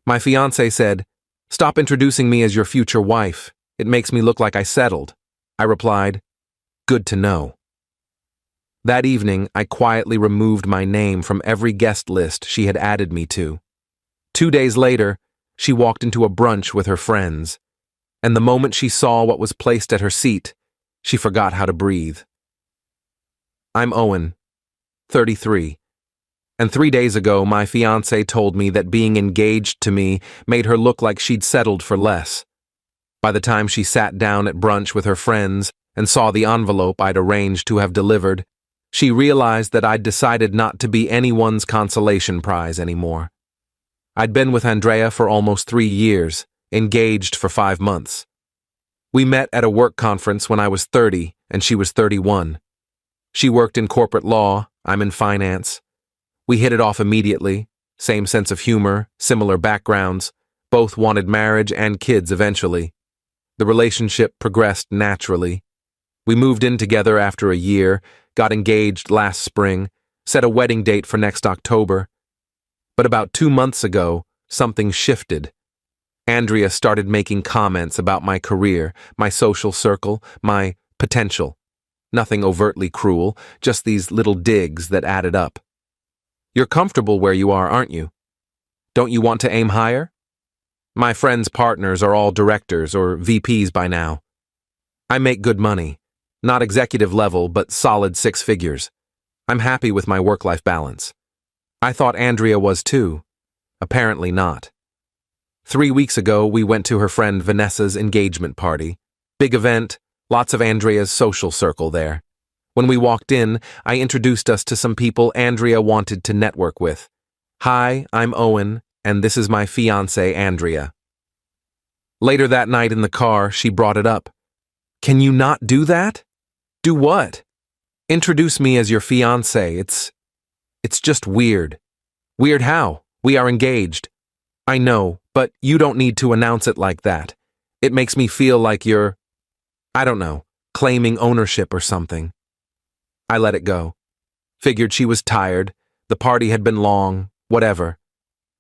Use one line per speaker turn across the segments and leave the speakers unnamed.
My fiancé said, "Stop introducing me as your future wife. It makes me look like I settled." I replied, "Good to know." That evening, I quietly removed my name from every guest list she had added me to. 2 days later, she walked into a brunch with her friends, and the moment she saw what was placed at her seat, she forgot how to breathe. I'm Owen, 33, and 3 days ago my fiancé told me that being engaged to me made her look like she'd settled for less. By the time she sat down at brunch with her friends and saw the envelope I'd arranged to have delivered, she realized that I'd decided not to be anyone's consolation prize anymore. I'd been with Andrea for almost 3 years, engaged for 5 months. We met at a work conference when I was 30 and she was 31. She worked in corporate law, I'm in finance. We hit it off immediately, same sense of humor, similar backgrounds, both wanted marriage and kids eventually. The relationship progressed naturally. We moved in together after a year, got engaged last spring, set a wedding date for next October. But about 2 months ago, something shifted. Andrea started making comments about my career, my social circle, my potential. Nothing overtly cruel, just these little digs that added up. "You're comfortable where you are, aren't you? Don't you want to aim higher? My friends' partners are all directors or VPs by now. I make good money. Not executive level, but solid 6 figures. I'm happy with my work-life balance." I thought Andrea was too. Apparently not. 3 weeks ago, we went to her friend Vanessa's engagement party. Big event, lots of Andrea's social circle there. When we walked in, I introduced us to some people Andrea wanted to network with. "Hi, I'm Owen, and this is my fiancée, Andrea." Later that night in the car, she brought it up. "Can you not do that?" "Do what?" "Introduce me as your fiancé. It's just weird." "Weird how? We are engaged." "I know, but you don't need to announce it like that. It makes me feel like you're, I don't know, claiming ownership or something." I let it go. Figured she was tired, the party had been long, whatever.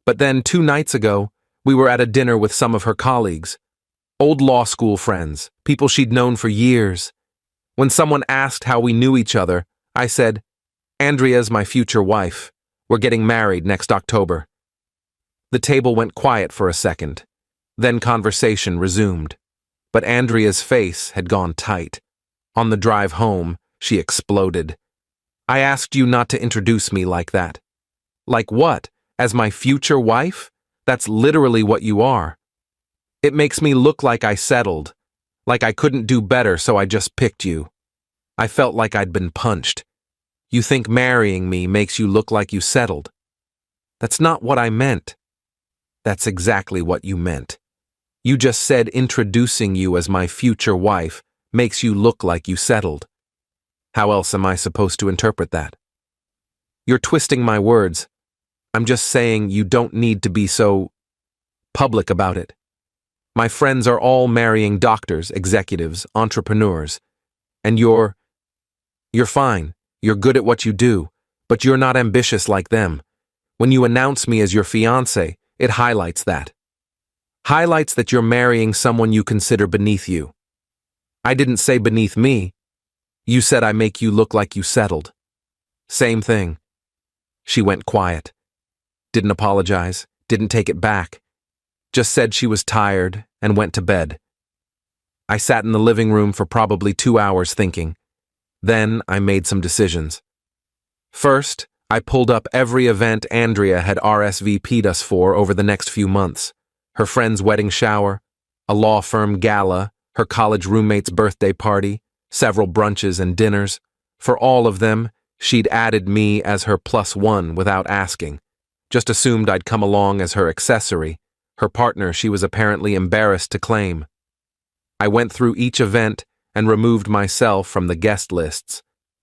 But then 2 nights ago, we were at a dinner with some of her colleagues. Old law school friends, people she'd known for years. When someone asked how we knew each other, I said, "Andrea's my future wife. We're getting married next October." The table went quiet for a second. Then conversation resumed. But Andrea's face had gone tight. On the drive home, she exploded. "I asked you not to introduce me like that." "Like what? As my future wife? That's literally what you are." "It makes me look like I settled. Like I couldn't do better, so I just picked you." I felt like I'd been punched. "You think marrying me makes you look like you settled?" "That's not what I meant." "That's exactly what you meant. You just said introducing you as my future wife makes you look like you settled. How else am I supposed to interpret that?" "You're twisting my words. I'm just saying you don't need to be so public about it. My friends are all marrying doctors, executives, entrepreneurs. And you're fine. You're good at what you do, but you're not ambitious like them. When you announce me as your fiancé, it highlights that. Highlights that you're marrying someone you consider beneath you." "I didn't say beneath me. You said I make you look like you settled." "Same thing." She went quiet. Didn't apologize, didn't take it back. Just said she was tired and went to bed. I sat in the living room for probably 2 hours thinking. Then I made some decisions. First, I pulled up every event Andrea had RSVP'd us for over the next few months. Her friend's wedding shower, a law firm gala, her college roommate's birthday party, several brunches and dinners. For all of them, she'd added me as her +1 without asking. Just assumed I'd come along as her accessory, her partner she was apparently embarrassed to claim. I went through each event and removed myself from the guest lists.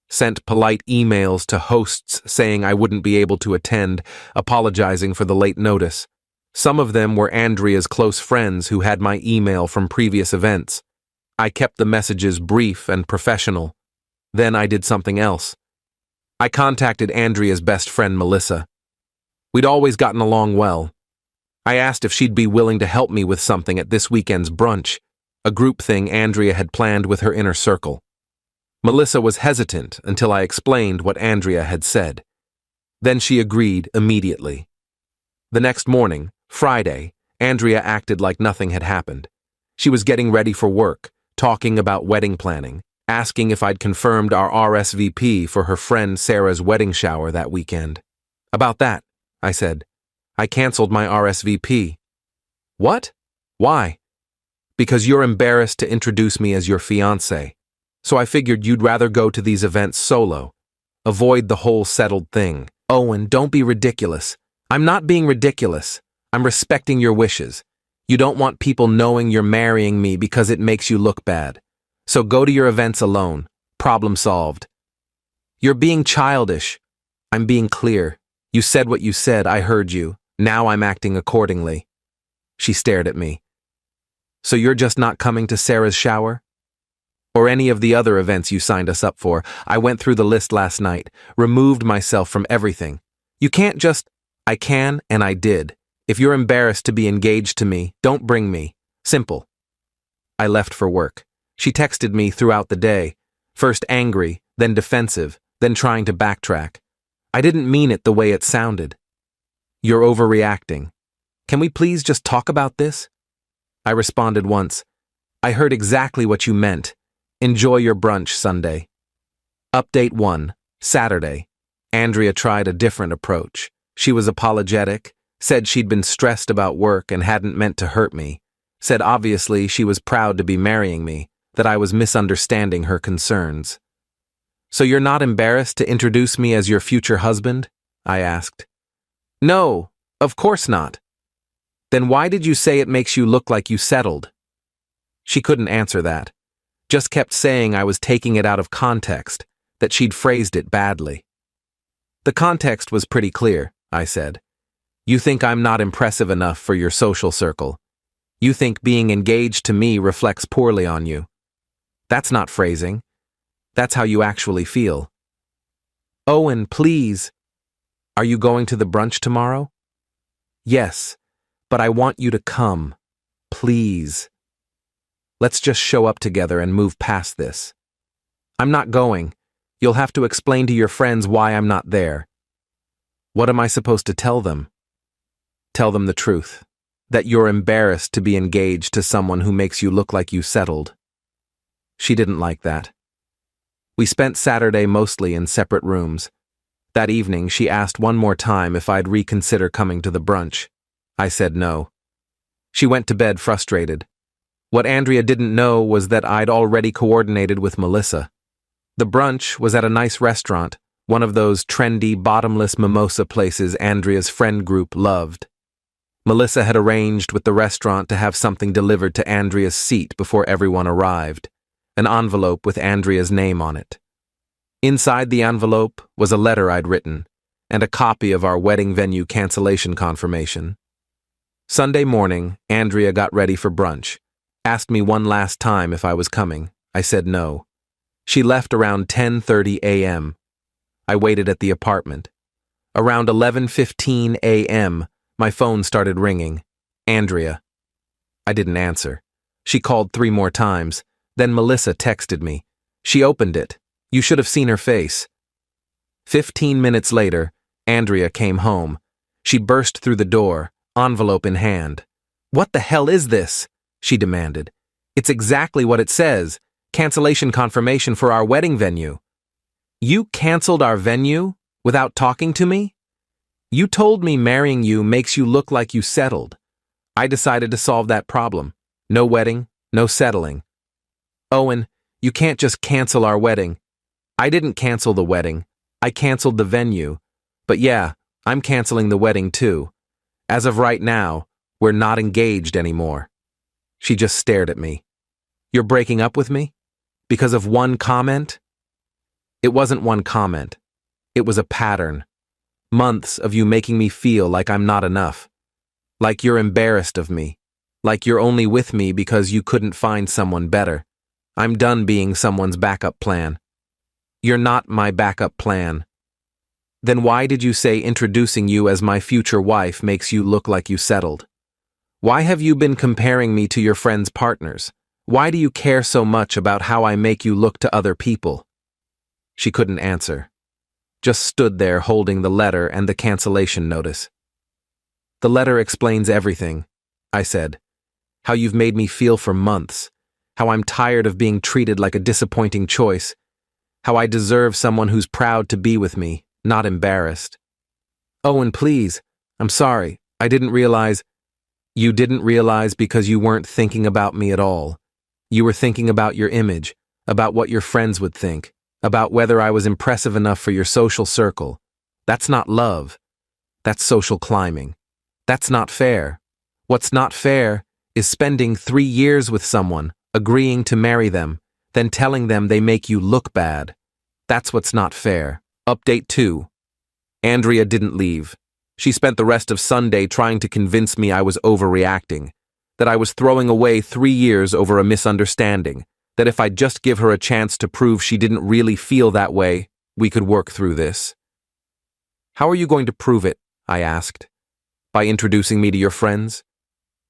Sent polite emails to hosts saying I wouldn't be able to attend, apologizing for the late notice. Some of them were Andrea's close friends who had my email from previous events. I kept the messages brief and professional. Then I did something else. I contacted Andrea's best friend, Melissa. We'd always gotten along well. I asked if she'd be willing to help me with something at this weekend's brunch, a group thing Andrea had planned with her inner circle. Melissa was hesitant until I explained what Andrea had said. Then she agreed immediately. The next morning, Friday, Andrea acted like nothing had happened. She was getting ready for work, talking about wedding planning, asking if I'd confirmed our RSVP for her friend Sarah's wedding shower that weekend. About that, I said. I canceled my RSVP. What? Why? Because you're embarrassed to introduce me as your fiancé. So I figured you'd rather go to these events solo. Avoid the whole settled thing. Owen, don't be ridiculous. I'm not being ridiculous. I'm respecting your wishes. You don't want people knowing you're marrying me because it makes you look bad. So go to your events alone. Problem solved. You're being childish. I'm being clear. You said what you said, I heard you. Now I'm acting accordingly. She stared at me. So you're just not coming to Sarah's shower? Or any of the other events you signed us up for? I went through the list last night, removed myself from everything. You can't just... I can, and I did. If you're embarrassed to be engaged to me, don't bring me. Simple. I left for work. She texted me throughout the day, first angry, then defensive, then trying to backtrack. I didn't mean it the way it sounded. You're overreacting. Can we please just talk about this? I responded once. I heard exactly what you meant. Enjoy your brunch Sunday. Update 1, Saturday. Andrea tried a different approach. She was apologetic, said she'd been stressed about work and hadn't meant to hurt me, said obviously she was proud to be marrying me, that I was misunderstanding her concerns. So you're not embarrassed to introduce me as your future husband? I asked. No, of course not. Then why did you say it makes you look like you settled? She couldn't answer that. Just kept saying I was taking it out of context, that she'd phrased it badly. The context was pretty clear, I said. You think I'm not impressive enough for your social circle. You think being engaged to me reflects poorly on you. That's not phrasing. That's how you actually feel. Owen, please. Are you going to the brunch tomorrow? Yes, but I want you to come. Please. Let's just show up together and move past this. I'm not going. You'll have to explain to your friends why I'm not there. What am I supposed to tell them? Tell them the truth. That you're embarrassed to be engaged to someone who makes you look like you settled. She didn't like that. We spent Saturday mostly in separate rooms. That evening, she asked one more time if I'd reconsider coming to the brunch. I said no. She went to bed frustrated. What Andrea didn't know was that I'd already coordinated with Melissa. The brunch was at a nice restaurant, one of those trendy, bottomless mimosa places Andrea's friend group loved. Melissa had arranged with the restaurant to have something delivered to Andrea's seat before everyone arrived, an envelope with Andrea's name on it. Inside the envelope was a letter I'd written, and a copy of our wedding venue cancellation confirmation. Sunday morning, Andrea got ready for brunch, asked me one last time if I was coming. I said no. She left around 10:30 a.m. I waited at the apartment. Around 11:15 a.m., my phone started ringing. Andrea. I didn't answer. She called 3 more times. Then Melissa texted me. She opened it. You should have seen her face. 15 minutes later, Andrea came home. She burst through the door, envelope in hand. What the hell is this? She demanded. It's exactly what it says. Cancellation confirmation for our wedding venue. You canceled our venue without talking to me? You told me marrying you makes you look like you settled. I decided to solve that problem. No wedding, no settling. Owen, you can't just cancel our wedding. I didn't cancel the wedding. I canceled the venue. But yeah, I'm canceling the wedding too. As of right now, we're not engaged anymore. She just stared at me. You're breaking up with me? Because of one comment? It wasn't one comment. It was a pattern. Months of you making me feel like I'm not enough. Like you're embarrassed of me. Like you're only with me because you couldn't find someone better. I'm done being someone's backup plan. You're not my backup plan. Then why did you say introducing you as my future wife makes you look like you settled? Why have you been comparing me to your friends' partners? Why do you care so much about how I make you look to other people?" She couldn't answer. Just stood there holding the letter and the cancellation notice. "The letter explains everything," I said. "How you've made me feel for months. How I'm tired of being treated like a disappointing choice. How I deserve someone who's proud to be with me, not embarrassed." "Owen, please. I'm sorry. I didn't realize—" "You didn't realize because you weren't thinking about me at all. You were thinking about your image, about what your friends would think, about whether I was impressive enough for your social circle. That's not love. That's social climbing. That's not fair. What's not fair is spending 3 years with someone, agreeing to marry them, then telling them they make you look bad. That's what's not fair." Update 2. Andrea didn't leave. She spent the rest of Sunday trying to convince me I was overreacting, that I was throwing away 3 years over a misunderstanding, that if I'd just give her a chance to prove she didn't really feel that way, we could work through this. "How are you going to prove it?" I asked. "By introducing me to your friends?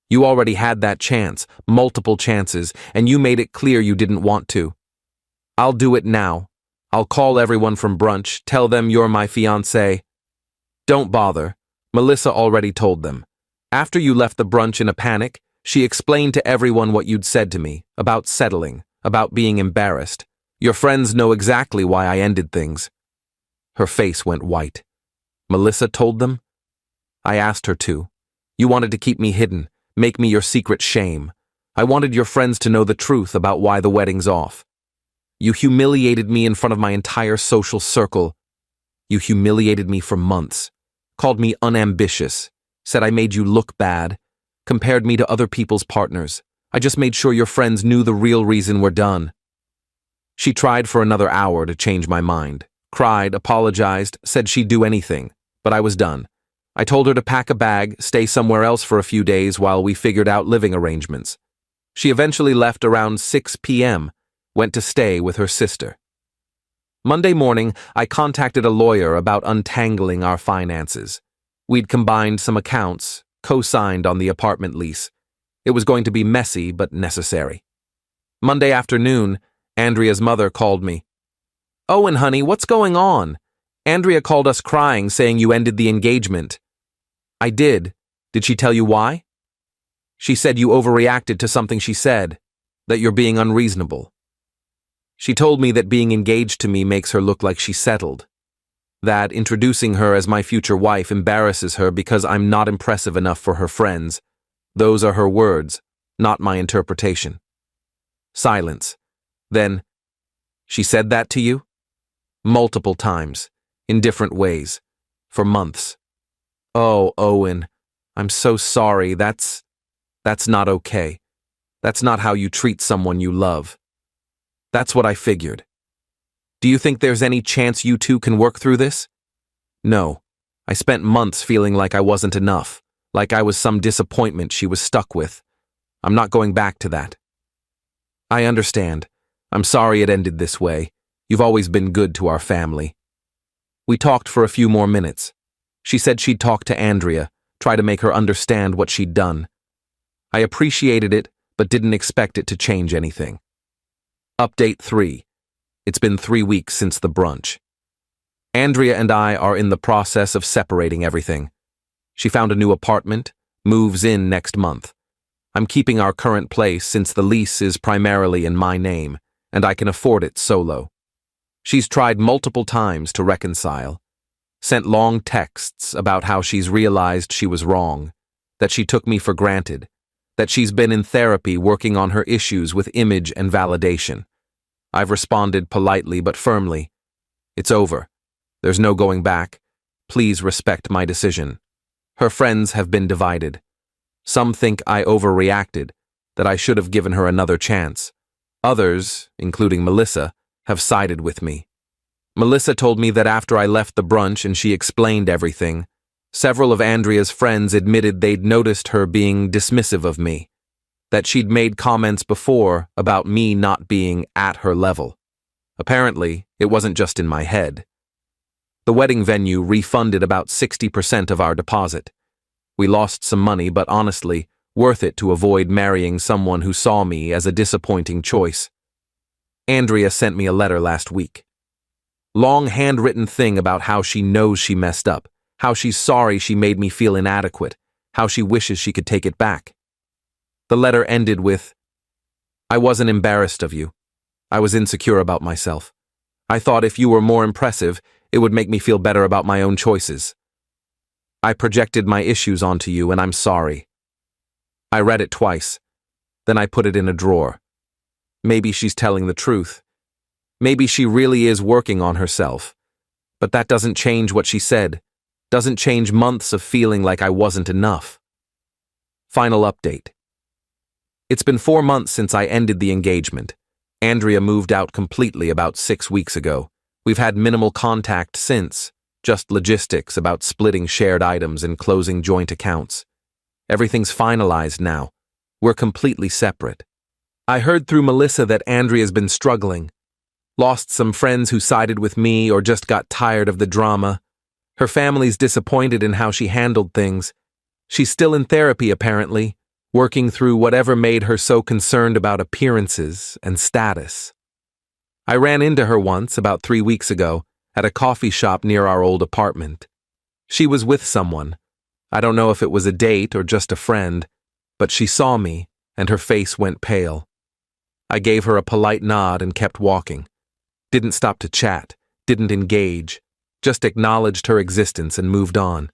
You already had that chance, multiple chances, and you made it clear you didn't want to. I'll do it now. I'll call everyone from brunch, tell them you're my fiancée." "Don't bother. Melissa already told them. After you left the brunch in a panic, she explained to everyone what you'd said to me, about settling, about being embarrassed. Your friends know exactly why I ended things." Her face went white. "Melissa told them?" "I asked her to. You wanted to keep me hidden, make me your secret shame. I wanted your friends to know the truth about why the wedding's off. You humiliated me in front of my entire social circle. You humiliated me for months, called me unambitious, said I made you look bad, compared me to other people's partners. I just made sure your friends knew the real reason we're done." She tried for another hour to change my mind, cried, apologized, said she'd do anything, but I was done. I told her to pack a bag, stay somewhere else for a few days while we figured out living arrangements. She eventually left around 6 p.m., went to stay with her sister. Monday morning, I contacted a lawyer about untangling our finances. We'd combined some accounts, co-signed on the apartment lease. It was going to be messy, but necessary. Monday afternoon, Andrea's mother called me. "Owen, honey, what's going on? Andrea called us crying, saying you ended the engagement." "I did. Did she tell you why?" "She said you overreacted to something she said, that you're being unreasonable. She told me that being engaged to me makes her look like she's settled, that introducing her as my future wife embarrasses her because I'm not impressive enough for her friends. Those are her words, not my interpretation." Silence. Then, "She said that to you?" "Multiple times, in different ways, for months." "Oh, Owen, I'm so sorry. That's not okay. That's not how you treat someone you love." "That's what I figured. Do you think there's any chance you two can work through this?" "No. I spent months feeling like I wasn't enough, like I was some disappointment she was stuck with. I'm not going back to that." "I understand. I'm sorry it ended this way. You've always been good to our family." We talked for a few more minutes. She said she'd talk to Andrea, try to make her understand what she'd done. I appreciated it, but didn't expect it to change anything. Update 3. It's been 3 weeks since the brunch. Andrea and I are in the process of separating everything. She found a new apartment, moves in next month. I'm keeping our current place since the lease is primarily in my name, and I can afford it solo. She's tried multiple times to reconcile, sent long texts about how she's realized she was wrong, that she took me for granted, that she's been in therapy working on her issues with image and validation. I've responded politely but firmly. "It's over. There's no going back. Please respect my decision." Her friends have been divided. Some think I overreacted, that I should have given her another chance. Others, including Melissa, have sided with me. Melissa told me that after I left the brunch and she explained everything, several of Andrea's friends admitted they'd noticed her being dismissive of me, that she'd made comments before about me not being at her level. Apparently, it wasn't just in my head. The wedding venue refunded about 60% of our deposit. We lost some money, but honestly, Worth it to avoid marrying someone who saw me as a disappointing choice. Andrea sent me a letter last week. Long handwritten thing about how she knows she messed up, how she's sorry she made me feel inadequate, how she wishes she could take it back. The letter ended with, "I wasn't embarrassed of you. I was insecure about myself. I thought if you were more impressive, it would make me feel better about my own choices. I projected my issues onto you, and I'm sorry." I read it twice. Then I put it in a drawer. Maybe she's telling the truth. Maybe she really is working on herself. But that doesn't change what she said. Doesn't change months of feeling like I wasn't enough. Final update. It's been 4 months since I ended the engagement. Andrea moved out completely about 6 weeks ago. We've had minimal contact since, just logistics about splitting shared items and closing joint accounts. Everything's finalized now. We're completely separate. I heard through Melissa that Andrea's been struggling. Lost some friends who sided with me or just got tired of the drama. Her family's disappointed in how she handled things. She's still in therapy, apparently, working through whatever made her so concerned about appearances and status. I ran into her once, about 3 weeks ago, at a coffee shop near our old apartment. She was with someone. I don't know if it was a date or just a friend, but she saw me, and her face went pale. I gave her a polite nod and kept walking. Didn't stop to chat, didn't engage, just acknowledged her existence and moved on.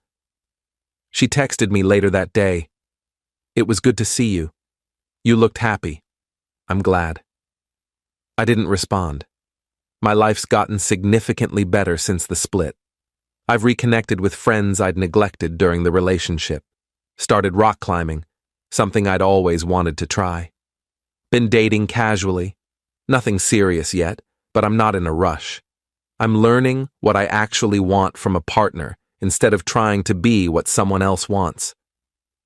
She texted me later that day. "It was good to see you. You looked happy. I'm glad." I didn't respond. My life's gotten significantly better since the split. I've reconnected with friends I'd neglected during the relationship. Started rock climbing, something I'd always wanted to try. Been dating casually. Nothing serious yet, but I'm not in a rush. I'm learning what I actually want from a partner instead of trying to be what someone else wants.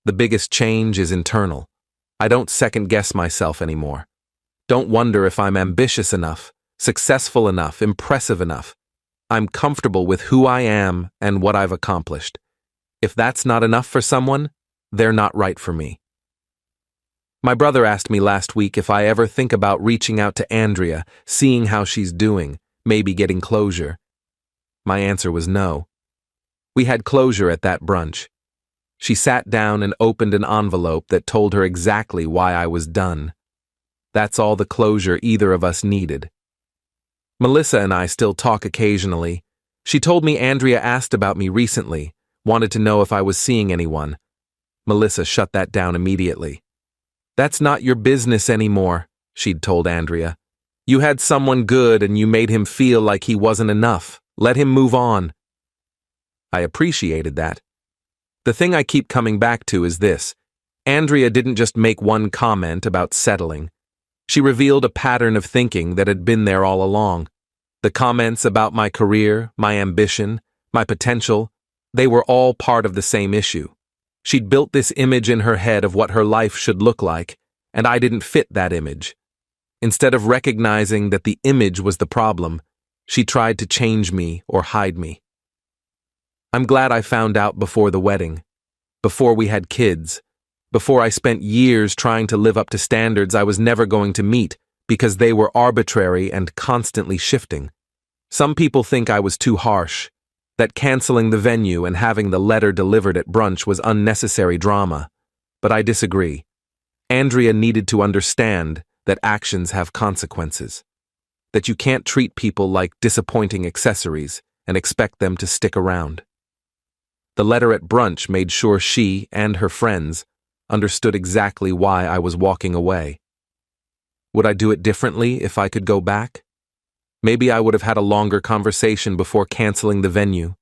The biggest change is internal. I don't second-guess myself anymore. Don't wonder if I'm ambitious enough, successful enough, impressive enough. I'm comfortable with who I am and what I've accomplished. If that's not enough for someone, they're not right for me. My brother asked me last week if I ever think about reaching out to Andrea, seeing how she's doing, maybe getting closure. My answer was no. We had closure at that brunch. She sat down and opened an envelope that told her exactly why I was done. That's all the closure either of us needed. Melissa and I still talk occasionally. She told me Andrea asked about me recently, wanted to know if I was seeing anyone. Melissa shut that down immediately. "That's not your business anymore," she'd told Andrea. "You had someone good and you made him feel like he wasn't enough. Let him move on." I appreciated that. The thing I keep coming back to is this. Andrea didn't just make one comment about settling. She revealed a pattern of thinking that had been there all along. The comments about my career, my ambition, my potential, they were all part of the same issue. She'd built this image in her head of what her life should look like, and I didn't fit that image. Instead of recognizing that the image was the problem, she tried to change me or hide me. I'm glad I found out before the wedding, before we had kids, before I spent years trying to live up to standards I was never going to meet because they were arbitrary and constantly shifting. Some people think I was too harsh, that canceling the venue and having the letter delivered at brunch was unnecessary drama, but I disagree. Andrea needed to understand that actions have consequences, that you can't treat people like disappointing accessories and expect them to stick around. The letter at brunch made sure she and her friends understood exactly why I was walking away. Would I do it differently if I could go back? Maybe I would have had a longer conversation before canceling the venue.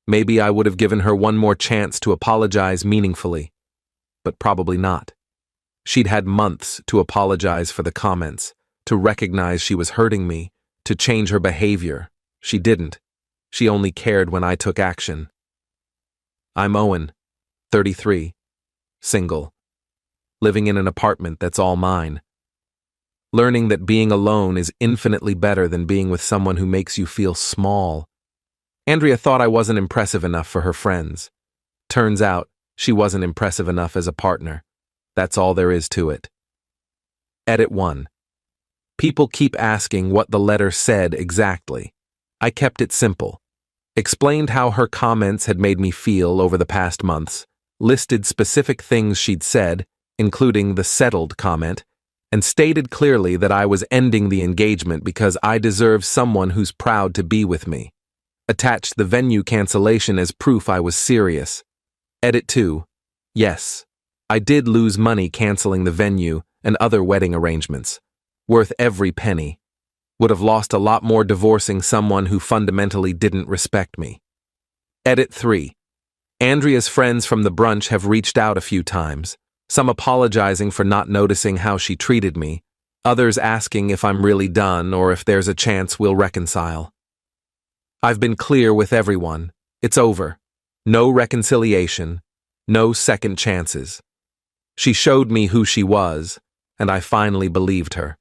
Maybe I would have given her one more chance to apologize meaningfully. But probably not. She'd had months to apologize for the comments, to recognize she was hurting me, to change her behavior. She didn't. She only cared when I took action. I'm Owen, 33, single, living in an apartment that's all mine. Learning that being alone is infinitely better than being with someone who makes you feel small. Andrea thought I wasn't impressive enough for her friends. Turns out, she wasn't impressive enough as a partner. That's all there is to it. Edit 1. People keep asking what the letter said exactly. I kept it simple. Explained how her comments had made me feel over the past months, listed specific things she'd said, including the settled comment, and stated clearly that I was ending the engagement because I deserve someone who's proud to be with me. Attached the venue cancellation as proof I was serious. Edit 2. Yes, I did lose money canceling the venue and other wedding arrangements. Worth every penny. Would have lost a lot more divorcing someone who fundamentally didn't respect me. Edit 3. Andrea's friends from the brunch have reached out a few times, some apologizing for not noticing how she treated me, others asking if I'm really done or if there's a chance we'll reconcile. I've been clear with everyone. It's over. No reconciliation. No second chances. She showed me who she was, and I finally believed her.